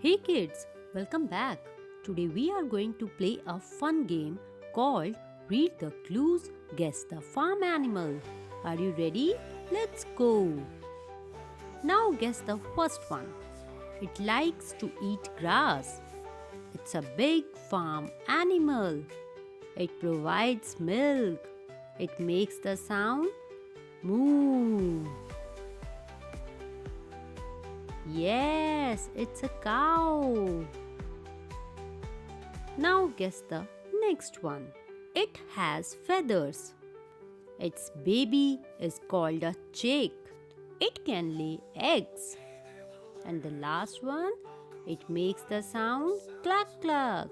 Hey kids, welcome back. Today we are going to play a fun game called Read the Clues, Guess the Farm Animal. Are you ready? Let's go. Now guess the first one. It likes to eat grass. It's a big farm animal. It provides milk. It makes the sound moo. Yes, it's a cow. Now guess the next one. It has feathers. Its baby is called a chick. It can lay eggs. And the last one, it makes the sound cluck cluck.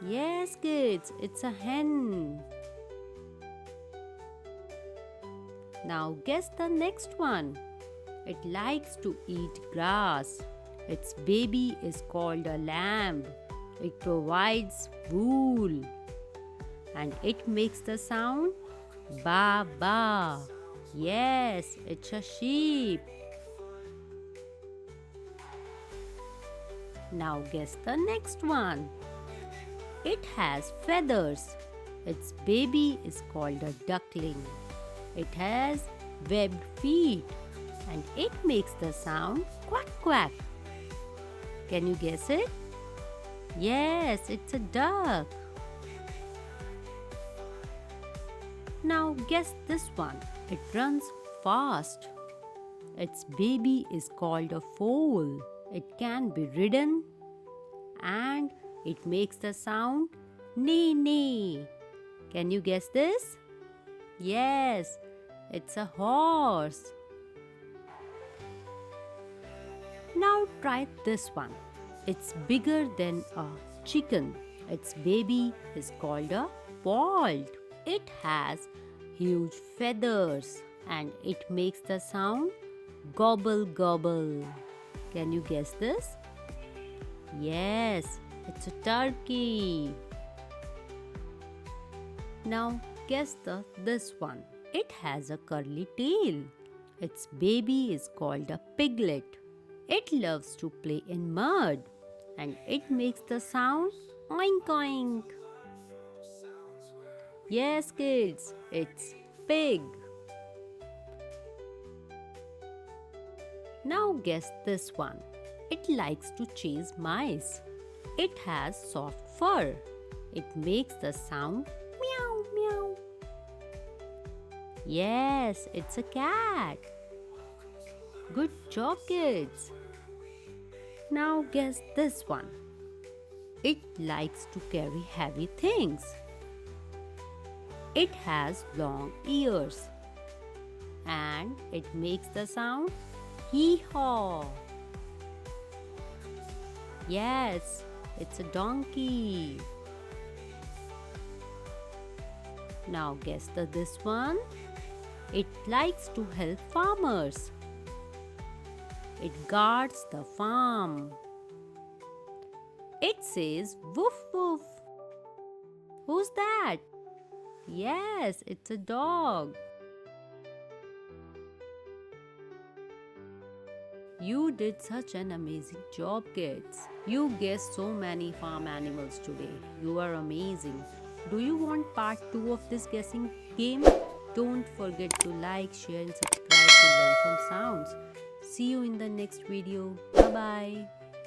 Yes, kids, it's a hen. Now guess the next one. It likes to eat grass. Its baby is called a lamb. It provides wool. And it makes the sound ba ba. Yes, it's a sheep. Now guess the next one. It has feathers. Its baby is called a duckling. It has webbed feet. And it makes the sound quack quack. Can you guess it? Yes, it's a duck. Now guess this one. It runs fast. Its baby is called a foal. It can be ridden and it makes the sound neigh neigh. Can you guess this? Yes, it's a horse. Now try this one. It's bigger than a chicken. Its baby is called a poult. It has huge feathers and it makes the sound gobble gobble. Can you guess this? Yes, it's a turkey. Now guess this one. It has a curly tail. Its baby is called a piglet. It loves to play in mud and it makes the sound oink oink. Yes, kids, it's pig. Now guess this one. It likes to chase mice. It has soft fur. It makes the sound meow meow. Yes, it's a cat. Good job, kids. Now guess this one. It likes to carry heavy things. It has long ears. And it makes the sound hee-haw. Yes, it's a donkey. Now guess this one. It likes to help farmers. It guards the farm. It says woof woof. Who's that? Yes, it's a dog. You did such an amazing job, kids. You guessed so many farm animals today. You are amazing. Do you want part 2 of this guessing game? Don't forget to like, share and subscribe to learn from sounds. See you in the next video. Bye-bye.